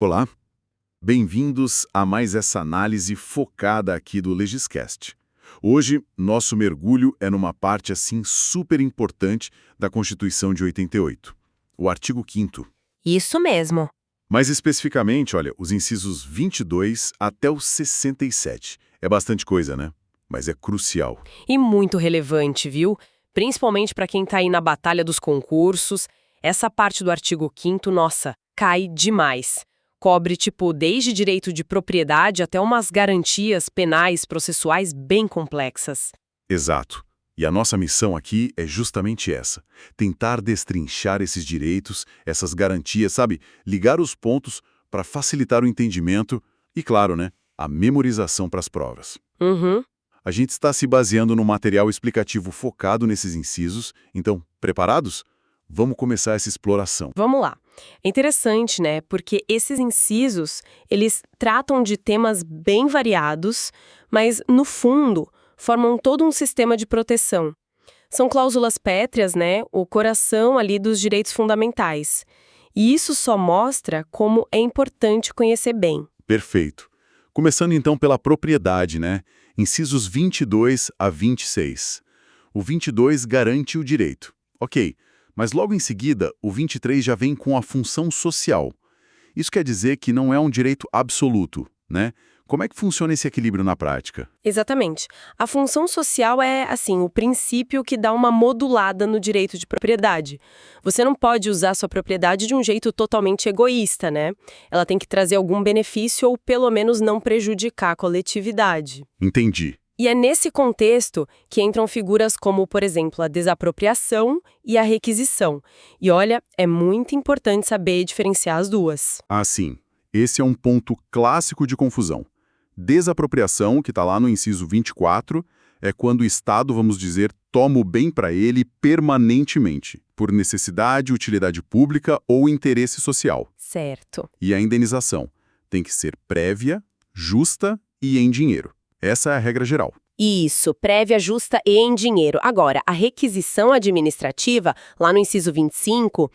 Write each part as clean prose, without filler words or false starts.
Olá, bem-vindos a mais essa análise focada aqui do Legiscast. Hoje, nosso mergulho é numa parte assim super importante da Constituição de 88, o artigo 5º. Isso mesmo. Mais especificamente, olha, os incisos 22 até o 67. É bastante coisa, né? Mas é crucial. E muito relevante, viu? Principalmente para quem tá aí na batalha dos concursos. Essa parte do artigo 5º, nossa, cai demais. Cobre, desde direito de propriedade até umas garantias penais processuais bem complexas. Exato. E a nossa missão aqui é justamente essa: tentar destrinchar esses direitos, essas garantias, sabe? Ligar os pontos para facilitar o entendimento e, claro, né, a memorização para as provas. Uhum. A gente está se baseando num material explicativo focado nesses incisos, então, preparados? Vamos começar essa exploração. Vamos lá. É interessante, né? Porque esses incisos, eles tratam de temas bem variados, mas, no fundo, formam todo um sistema de proteção. São cláusulas pétreas, né? O coração ali dos direitos fundamentais. E isso só mostra como é importante conhecer bem. Perfeito. Começando então pela propriedade, né? Incisos 22 a 26. O 22 garante o direito. Ok, mas logo em seguida, o 23 já vem com a função social. Isso quer dizer que não é um direito absoluto, né? Como é que funciona esse equilíbrio na prática? Exatamente. A função social é, o princípio que dá uma modulada no direito de propriedade. Você não pode usar sua propriedade de um jeito totalmente egoísta, né? Ela tem que trazer algum benefício ou pelo menos não prejudicar a coletividade. Entendi. E é nesse contexto que entram figuras como, por exemplo, a desapropriação e a requisição. E olha, é muito importante saber diferenciar as duas. Ah, sim. Esse é um ponto clássico de confusão. Desapropriação, que está lá no inciso 24, é quando o Estado, vamos dizer, toma o bem para ele permanentemente, por necessidade, utilidade pública ou interesse social. Certo. E a indenização tem que ser prévia, justa e em dinheiro. Essa é a regra geral. Isso, prévia, justa e em dinheiro. Agora, a requisição administrativa, lá no inciso 25,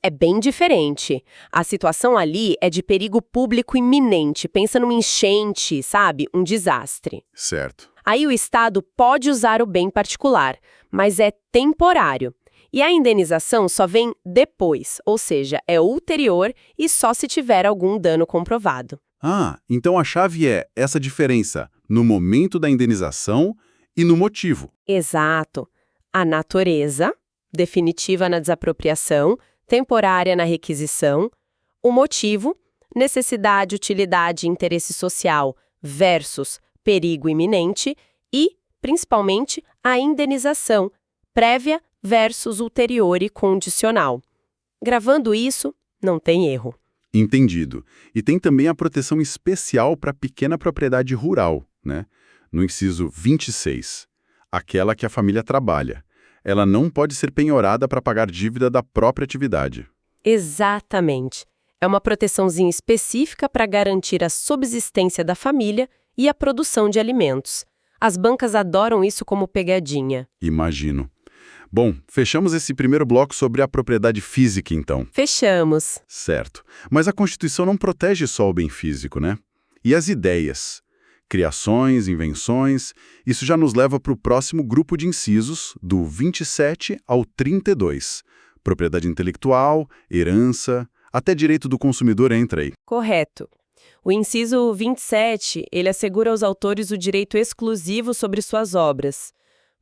é bem diferente. A situação ali é de perigo público iminente. Pensa numa enchente, sabe? Um desastre. Certo. Aí o Estado pode usar o bem particular, mas é temporário. E a indenização só vem depois, ou seja, é ulterior e só se tiver algum dano comprovado. Ah, então a chave é essa diferença no momento da indenização e no motivo. Exato. A natureza, definitiva na desapropriação, temporária na requisição. O motivo, necessidade, utilidade e interesse social versus perigo iminente. E, principalmente, a indenização, prévia versus ulterior e condicional. Gravando isso, não tem erro. Entendido. E tem também a proteção especial para pequena propriedade rural, né? No inciso 26, aquela que a família trabalha. Ela não pode ser penhorada para pagar dívida da própria atividade. Exatamente. É uma proteçãozinha específica para garantir a subsistência da família e a produção de alimentos. As bancas adoram isso como pegadinha. Imagino. Bom, fechamos esse primeiro bloco sobre a propriedade física, então. Fechamos. Certo. Mas a Constituição não protege só o bem físico, né? E as ideias? Criações, invenções, isso já nos leva para o próximo grupo de incisos, do 27 ao 32. Propriedade intelectual, herança, até direito do consumidor entra aí. Correto. O inciso 27, ele assegura aos autores o direito exclusivo sobre suas obras,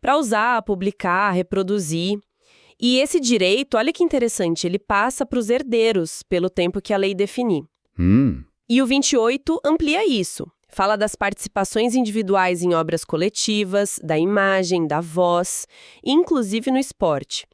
para usar, publicar, reproduzir. E esse direito, olha que interessante, ele passa para os herdeiros, pelo tempo que a lei definir. E o 28 amplia isso. Fala das participações individuais em obras coletivas, da imagem, da voz, inclusive no esporte.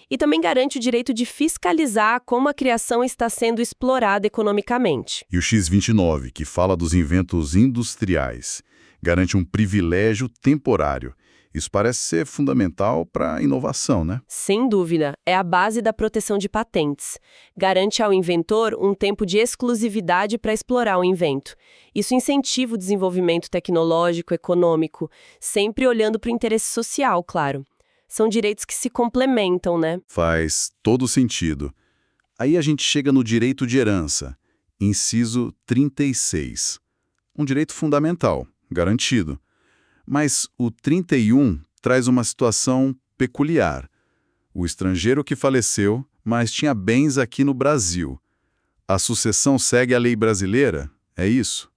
E também garante o direito de fiscalizar como a criação está sendo explorada economicamente. E o X29, que fala dos inventos industriais, garante um privilégio temporário. Isso parece ser fundamental para a inovação, né? Sem dúvida, é a base da proteção de patentes. Garante ao inventor um tempo de exclusividade para explorar o invento. Isso incentiva o desenvolvimento tecnológico, econômico, sempre olhando para o interesse social, claro. São direitos que se complementam, né? Faz todo sentido. Aí a gente chega no direito de herança. Inciso 36. Um direito fundamental, garantido. Mas o 31 traz uma situação peculiar. O estrangeiro que faleceu, mas tinha bens aqui no Brasil. A sucessão segue a lei brasileira? É isso?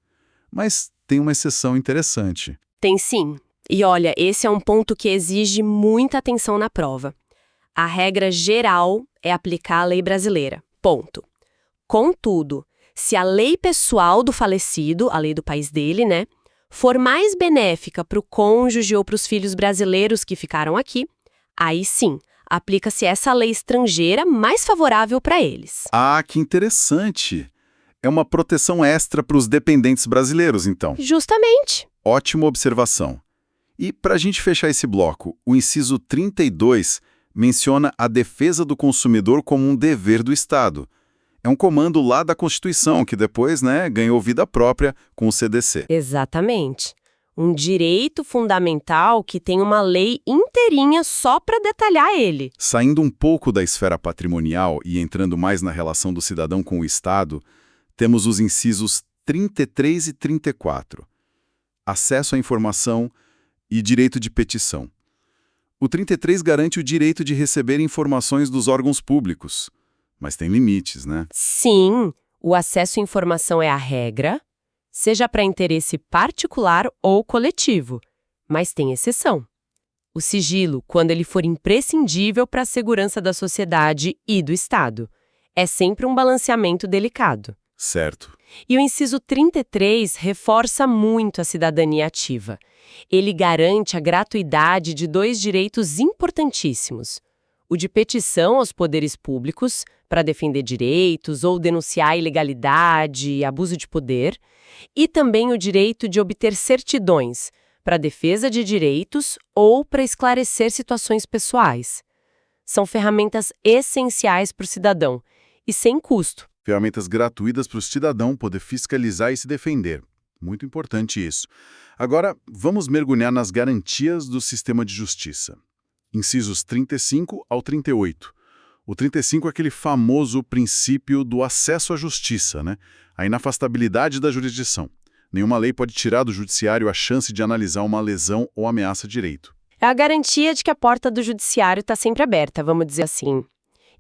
Mas tem uma exceção interessante. Tem sim. E olha, esse é um ponto que exige muita atenção na prova. A regra geral é aplicar a lei brasileira. Ponto. Contudo, se a lei pessoal do falecido, a lei do país dele, né, for mais benéfica para o cônjuge ou para os filhos brasileiros que ficaram aqui, aí sim, aplica-se essa lei estrangeira mais favorável para eles. Ah, que interessante! É uma proteção extra para os dependentes brasileiros, então. Justamente. Ótima observação. E, para a gente fechar esse bloco, o inciso 32 menciona a defesa do consumidor como um dever do Estado. É um comando lá da Constituição, que depois, ganhou vida própria com o CDC. Exatamente. Um direito fundamental que tem uma lei inteirinha só para detalhar ele. Saindo um pouco da esfera patrimonial e entrando mais na relação do cidadão com o Estado, temos os incisos 33 e 34. Acesso à informação e direito de petição. O 33 garante o direito de receber informações dos órgãos públicos, mas tem limites, né? Sim, o acesso à informação é a regra, seja para interesse particular ou coletivo, mas tem exceção. O sigilo, quando ele for imprescindível para a segurança da sociedade e do Estado. É sempre um balanceamento delicado. Certo. E o inciso 33 reforça muito a cidadania ativa. Ele garante a gratuidade de 2 direitos importantíssimos. O de petição aos poderes públicos, para defender direitos ou denunciar ilegalidade e abuso de poder, e também o direito de obter certidões, para defesa de direitos ou para esclarecer situações pessoais. São ferramentas essenciais para o cidadão e sem custo. Ferramentas gratuitas para o cidadão poder fiscalizar e se defender. Muito importante isso. Agora, vamos mergulhar nas garantias do sistema de justiça. Incisos 35 ao 38. O 35 é aquele famoso princípio do acesso à justiça, né? A inafastabilidade da jurisdição. Nenhuma lei pode tirar do judiciário a chance de analisar uma lesão ou ameaça de direito. É a garantia de que a porta do judiciário está sempre aberta, vamos dizer assim.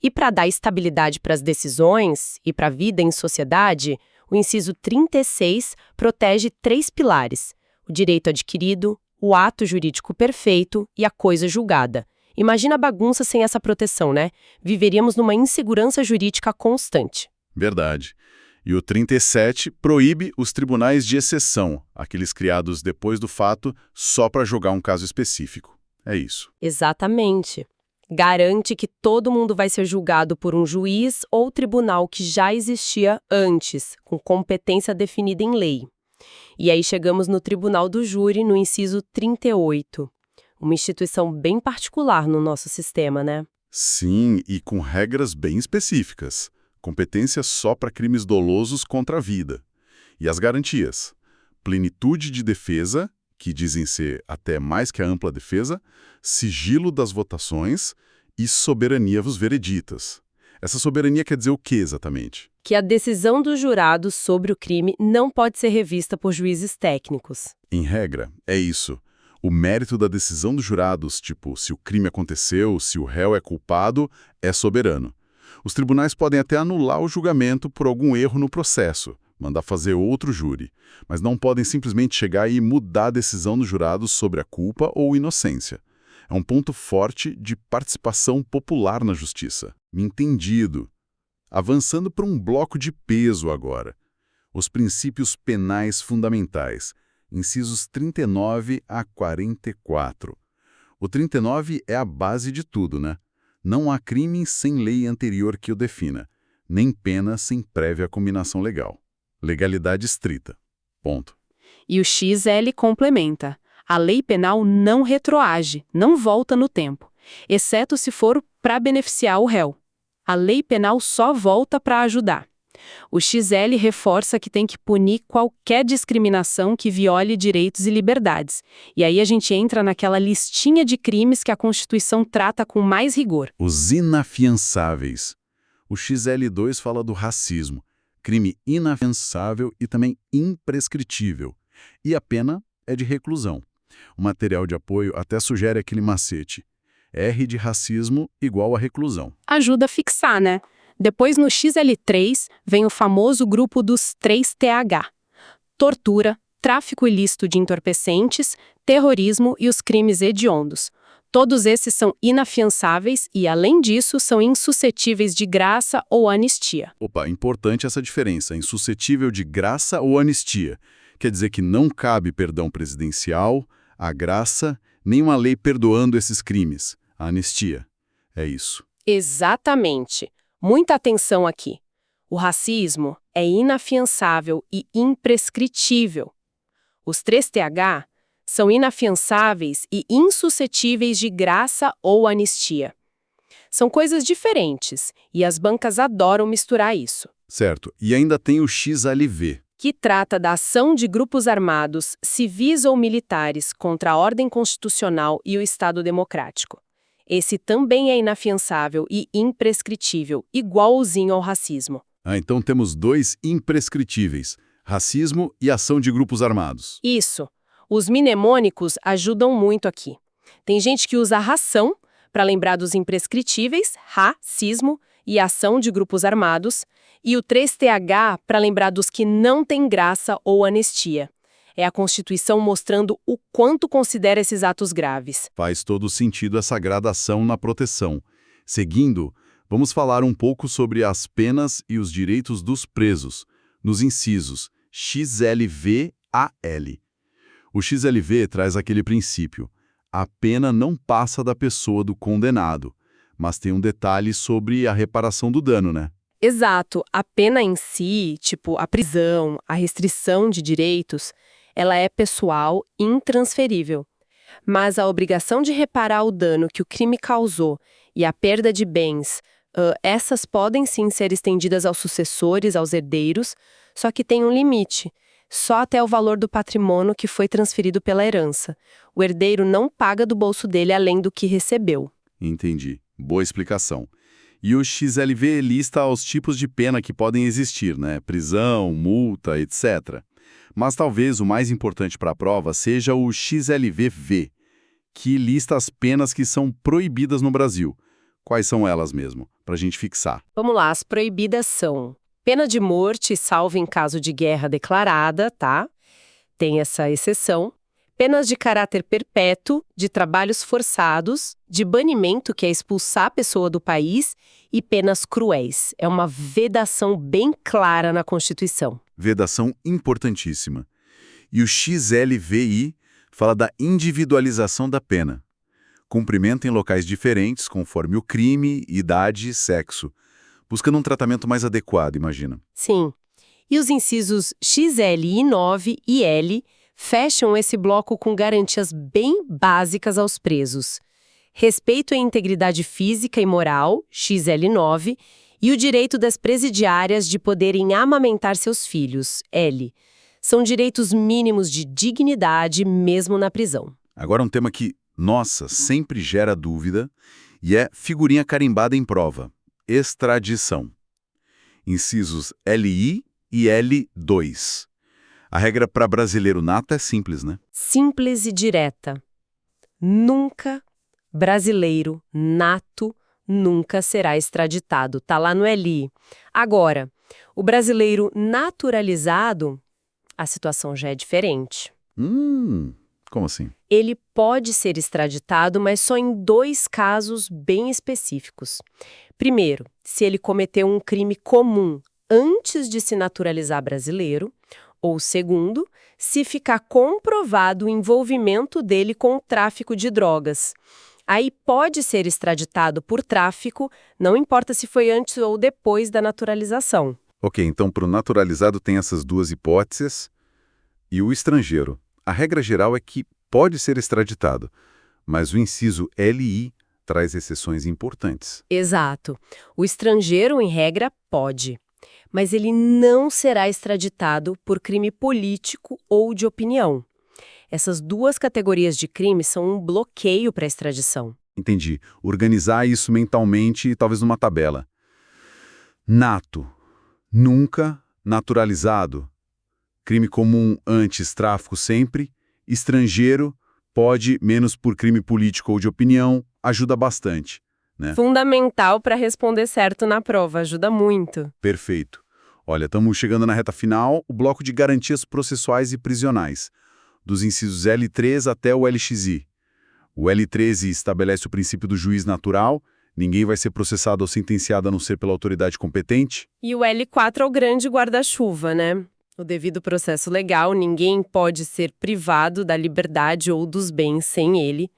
E para dar estabilidade para as decisões e para a vida em sociedade, o inciso 36 protege 3 pilares: o direito adquirido, o ato jurídico perfeito e a coisa julgada. Imagina a bagunça sem essa proteção, né? Viveríamos numa insegurança jurídica constante. Verdade. E o 37 proíbe os tribunais de exceção, aqueles criados depois do fato só para julgar um caso específico. É isso. Exatamente. Garante que todo mundo vai ser julgado por um juiz ou tribunal que já existia antes, com competência definida em lei. E aí chegamos no Tribunal do Júri, no inciso 38. Uma instituição bem particular no nosso sistema, né? Sim, e com regras bem específicas. Competência só para crimes dolosos contra a vida. E as garantias? Plenitude de defesa, que dizem ser até mais que a ampla defesa, sigilo das votações e soberania dos vereditas. Essa soberania quer dizer o que exatamente? Que a decisão dos jurados sobre o crime não pode ser revista por juízes técnicos. Em regra, é isso. O mérito da decisão dos jurados, tipo, se o crime aconteceu, se o réu é culpado, é soberano. Os tribunais podem até anular o julgamento por algum erro no processo, mandar fazer outro júri, mas não podem simplesmente chegar e mudar a decisão dos jurados sobre a culpa ou inocência. É um ponto forte de participação popular na justiça. Entendido. Avançando para um bloco de peso agora. Os princípios penais fundamentais, incisos 39 a 44. O 39 é a base de tudo, né? Não há crime sem lei anterior que o defina, nem pena sem prévia combinação legal. Legalidade estrita. Ponto. E o XL complementa. A lei penal não retroage, não volta no tempo, exceto se for para beneficiar o réu. A lei penal só volta para ajudar. O XL reforça que tem que punir qualquer discriminação que viole direitos e liberdades. E aí a gente entra naquela listinha de crimes que a Constituição trata com mais rigor. Os inafiançáveis. O XL2 fala do racismo, crime inafiançável e também imprescritível. E a pena é de reclusão. O material de apoio até sugere aquele macete. R de racismo igual a reclusão. Ajuda a fixar, né? Depois, no XL3, vem o famoso grupo dos 3TH. Tortura, tráfico ilícito de entorpecentes, terrorismo e os crimes hediondos. Todos esses são inafiançáveis e, além disso, são insuscetíveis de graça ou anistia. Opa, importante essa diferença, insuscetível de graça ou anistia. Quer dizer que não cabe perdão presidencial, a graça, nem uma lei perdoando esses crimes, a anistia. É isso. Exatamente. Muita atenção aqui. O racismo é inafiançável e imprescritível. Os 3TH são inafiançáveis e insuscetíveis de graça ou anistia. São coisas diferentes e as bancas adoram misturar isso. Certo. E ainda tem o XLV. Que trata da ação de grupos armados, civis ou militares, contra a ordem constitucional e o Estado democrático. Esse também é inafiançável e imprescritível, igualzinho ao racismo. Então temos dois imprescritíveis, racismo e ação de grupos armados. Isso. Os mnemônicos ajudam muito aqui. Tem gente que usa ração para lembrar dos imprescritíveis, racismo e ação de grupos armados, e o 3TH para lembrar dos que não têm graça ou anistia. É a Constituição mostrando o quanto considera esses atos graves. Faz todo sentido essa gradação na proteção. Seguindo, vamos falar um pouco sobre as penas e os direitos dos presos, nos incisos XLV-AL. O XLV traz aquele princípio: a pena não passa da pessoa do condenado, mas tem um detalhe sobre a reparação do dano, né? Exato. A pena em si, tipo a prisão, a restrição de direitos, ela é pessoal, intransferível. Mas a obrigação de reparar o dano que o crime causou e a perda de bens, essas podem sim ser estendidas aos sucessores, aos herdeiros, só que tem um limite. Só até o valor do patrimônio que foi transferido pela herança. O herdeiro não paga do bolso dele além do que recebeu. Entendi. Boa explicação. E o XLV lista os tipos de pena que podem existir, né? Prisão, multa, etc. Mas talvez o mais importante para a prova seja o XLV-V, que lista as penas que são proibidas no Brasil. Quais são elas mesmo, para a gente fixar? Vamos lá, as proibidas são pena de morte, salvo em caso de guerra declarada, tá? Tem essa exceção. Penas de caráter perpétuo, de trabalhos forçados, de banimento, que é expulsar a pessoa do país, e penas cruéis. É uma vedação bem clara na Constituição. Vedação importantíssima. E o XLVI fala da individualização da pena. Cumprimento em locais diferentes, conforme o crime, idade e sexo. Buscando um tratamento mais adequado, imagina. Sim. E os incisos XLI9 e L fecham esse bloco com garantias bem básicas aos presos. Respeito à integridade física e moral, XL9, e o direito das presidiárias de poderem amamentar seus filhos, L. São direitos mínimos de dignidade mesmo na prisão. Agora um tema que, nossa, sempre gera dúvida e é figurinha carimbada em prova. Extradição. Incisos LI e L2. A regra para brasileiro nato é simples, né? Simples e direta. Nunca brasileiro nato nunca será extraditado. Tá lá no LI. Agora, o brasileiro naturalizado, a situação já é diferente. Como assim? Ele pode ser extraditado, mas só em 2 casos bem específicos. Primeiro, se ele cometeu um crime comum antes de se naturalizar brasileiro, ou segundo, se ficar comprovado o envolvimento dele com o tráfico de drogas. Aí pode ser extraditado por tráfico, não importa se foi antes ou depois da naturalização. Ok, então para o naturalizado tem essas 2 hipóteses. E o estrangeiro? A regra geral é que pode ser extraditado, mas o inciso LI traz exceções importantes. Exato. O estrangeiro, em regra, pode. Mas ele não será extraditado por crime político ou de opinião. Essas 2 categorias de crime são um bloqueio para a extradição. Entendi. Organizar isso mentalmente, talvez numa tabela. Nato. Nunca naturalizado, crime comum antes tráfico sempre, estrangeiro, pode menos por crime político ou de opinião, ajuda bastante, né? Fundamental para responder certo na prova, ajuda muito. Perfeito. Olha, estamos chegando na reta final, o bloco de garantias processuais e prisionais, dos incisos L3 até o LXI. O L13 estabelece o princípio do juiz natural, ninguém vai ser processado ou sentenciado a não ser pela autoridade competente. E o L4 é o grande guarda-chuva, né? O devido processo legal, ninguém pode ser privado da liberdade ou dos bens sem ele.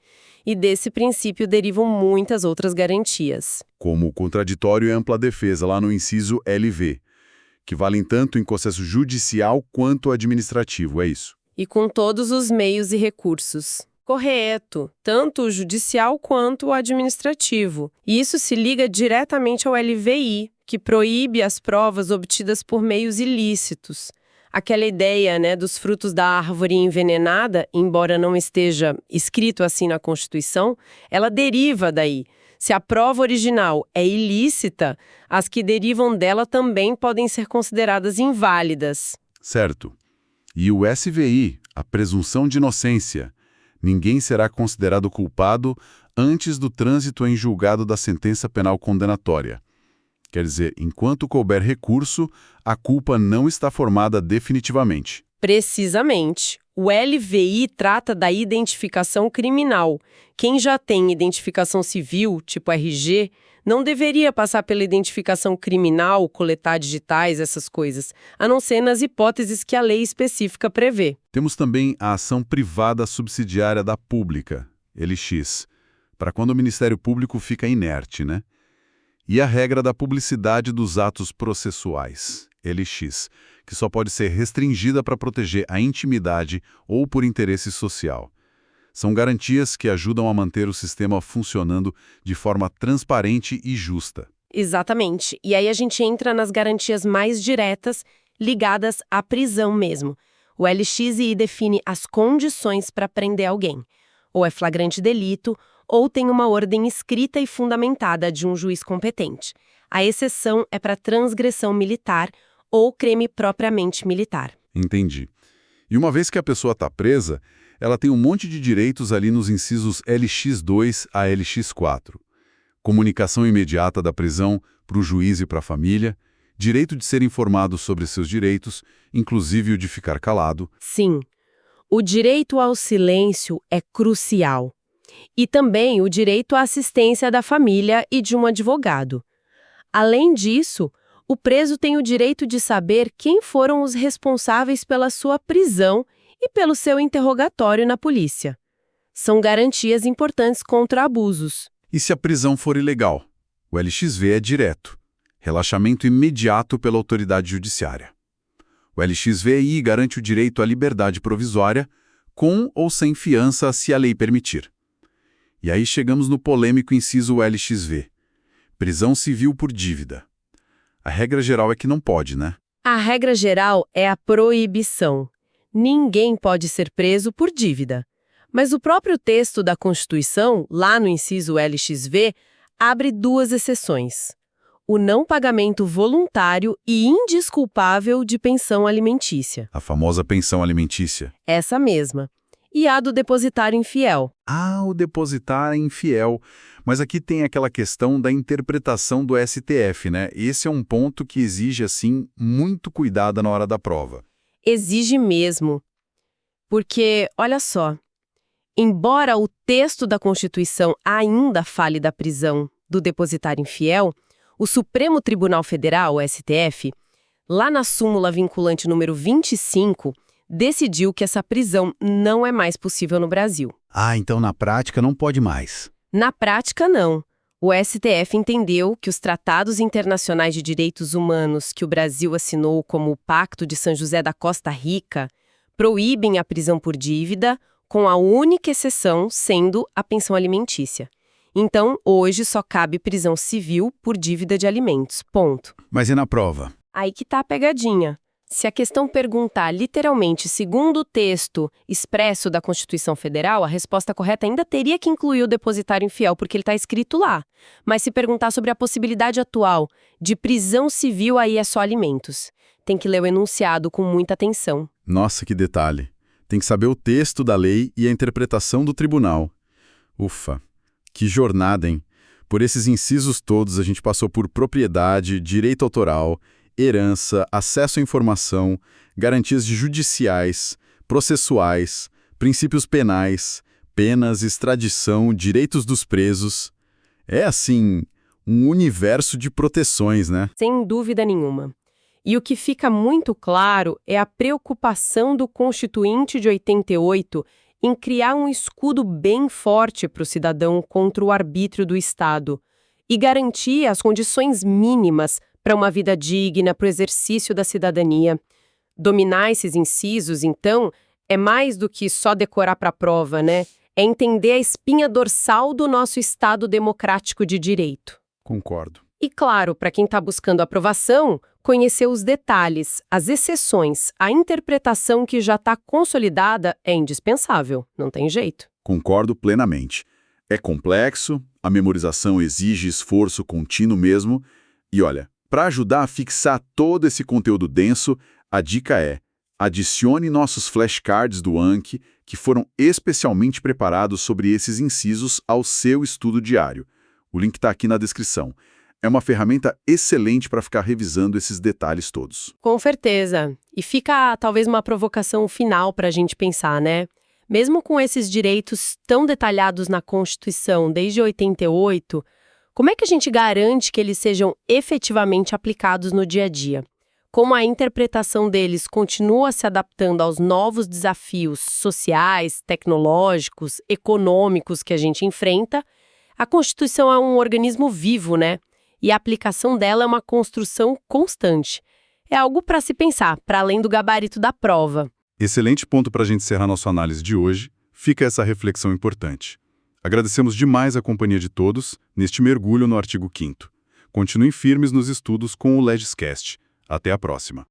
E desse princípio derivam muitas outras garantias. Como o contraditório e ampla defesa, lá no inciso LV, que valem tanto em processo judicial quanto administrativo, é isso? E com todos os meios e recursos. Correto, tanto o judicial quanto o administrativo. E isso se liga diretamente ao LVI, que proíbe as provas obtidas por meios ilícitos. Aquela ideia, né, dos frutos da árvore envenenada, embora não esteja escrito assim na Constituição, ela deriva daí. Se a prova original é ilícita, as que derivam dela também podem ser consideradas inválidas. Certo. E o SVI, a presunção de inocência. Ninguém será considerado culpado antes do trânsito em julgado da sentença penal condenatória. Quer dizer, enquanto couber recurso, a culpa não está formada definitivamente. Precisamente. O LVI trata da identificação criminal. Quem já tem identificação civil, tipo RG, não deveria passar pela identificação criminal, coletar digitais, essas coisas, a não ser nas hipóteses que a lei específica prevê. Temos também a ação privada subsidiária da pública, LX, para quando o Ministério Público fica inerte, né? E a regra da publicidade dos atos processuais, LX, que só pode ser restringida para proteger a intimidade ou por interesse social. São garantias que ajudam a manter o sistema funcionando de forma transparente e justa. Exatamente. E aí a gente entra nas garantias mais diretas, ligadas à prisão mesmo. O LXI define as condições para prender alguém. Ou é flagrante delito, ou tem uma ordem escrita e fundamentada de um juiz competente. A exceção é para transgressão militar ou crime propriamente militar. Entendi. E uma vez que a pessoa está presa, ela tem um monte de direitos ali nos incisos LX2 a LX4. Comunicação imediata da prisão para o juiz e para a família, direito de ser informado sobre seus direitos, inclusive o de ficar calado. Sim, o direito ao silêncio é crucial. E também o direito à assistência da família e de um advogado. Além disso, o preso tem o direito de saber quem foram os responsáveis pela sua prisão e pelo seu interrogatório na polícia. São garantias importantes contra abusos. E se a prisão for ilegal? O LXV é direto. Relaxamento imediato pela autoridade judiciária. O LXVI garante o direito à liberdade provisória, com ou sem fiança, se a lei permitir. E aí chegamos no polêmico inciso LXV. Prisão civil por dívida. A regra geral é que não pode, né? A regra geral é a proibição. Ninguém pode ser preso por dívida. Mas o próprio texto da Constituição, lá no inciso LXV, abre duas exceções. O não pagamento voluntário e indesculpável de pensão alimentícia. A famosa pensão alimentícia. Essa mesma. E a do depositário infiel. Ah, o depositário infiel. Mas aqui tem aquela questão da interpretação do STF, né? Esse é um ponto que exige, assim, muito cuidado na hora da prova. Exige mesmo. Porque, olha só, embora o texto da Constituição ainda fale da prisão do depositário infiel, o Supremo Tribunal Federal, o STF, lá na súmula vinculante número 25, decidiu que essa prisão não é mais possível no Brasil. Ah, então na prática não pode mais. Na prática, não. O STF entendeu que os tratados internacionais de direitos humanos que o Brasil assinou, como o Pacto de São José da Costa Rica, proíbem a prisão por dívida, com a única exceção sendo a pensão alimentícia. Então, hoje só cabe prisão civil por dívida de alimentos. Ponto. Mas e na prova? Aí que tá a pegadinha. Se a questão perguntar literalmente segundo o texto expresso da Constituição Federal, a resposta correta ainda teria que incluir o depositário infiel, porque ele está escrito lá. Mas se perguntar sobre a possibilidade atual de prisão civil, aí é só alimentos. tem que ler o enunciado com muita atenção. Nossa, que detalhe. Tem que saber o texto da lei e a interpretação do tribunal. Ufa, que jornada, hein? Por esses incisos todos, a gente passou por propriedade, direito autoral, herança, acesso à informação, garantias judiciais, processuais, princípios penais, penas, extradição, direitos dos presos. É, assim, um universo de proteções, né? Sem dúvida nenhuma. E o que fica muito claro é a preocupação do Constituinte de 88 em criar um escudo bem forte para o cidadão contra o arbítrio do Estado e garantir as condições mínimas para uma vida digna, para o exercício da cidadania. Dominar esses incisos, então, é mais do que só decorar para a prova, né? É entender a espinha dorsal do nosso Estado democrático de direito. Concordo. E, claro, para quem está buscando aprovação, conhecer os detalhes, as exceções, a interpretação que já está consolidada é indispensável, não tem jeito. Concordo plenamente. É complexo, a memorização exige esforço contínuo mesmo. E olha, para ajudar a fixar todo esse conteúdo denso, a dica é: adicione nossos flashcards do Anki, que foram especialmente preparados sobre esses incisos ao seu estudo diário. O link está aqui na descrição. É uma ferramenta excelente para ficar revisando esses detalhes todos. Com certeza. E fica talvez uma provocação final para a gente pensar, né? Mesmo com esses direitos tão detalhados na Constituição desde 88, como é que a gente garante que eles sejam efetivamente aplicados no dia a dia? Como a interpretação deles continua se adaptando aos novos desafios sociais, tecnológicos, econômicos que a gente enfrenta, a Constituição é um organismo vivo, né? E a aplicação dela é uma construção constante. É algo para se pensar, para além do gabarito da prova. Excelente ponto para a gente encerrar nossa análise de hoje. Fica essa reflexão importante. Agradecemos demais a companhia de todos neste mergulho no artigo 5º. Continuem firmes nos estudos com o LegisCast. Até a próxima.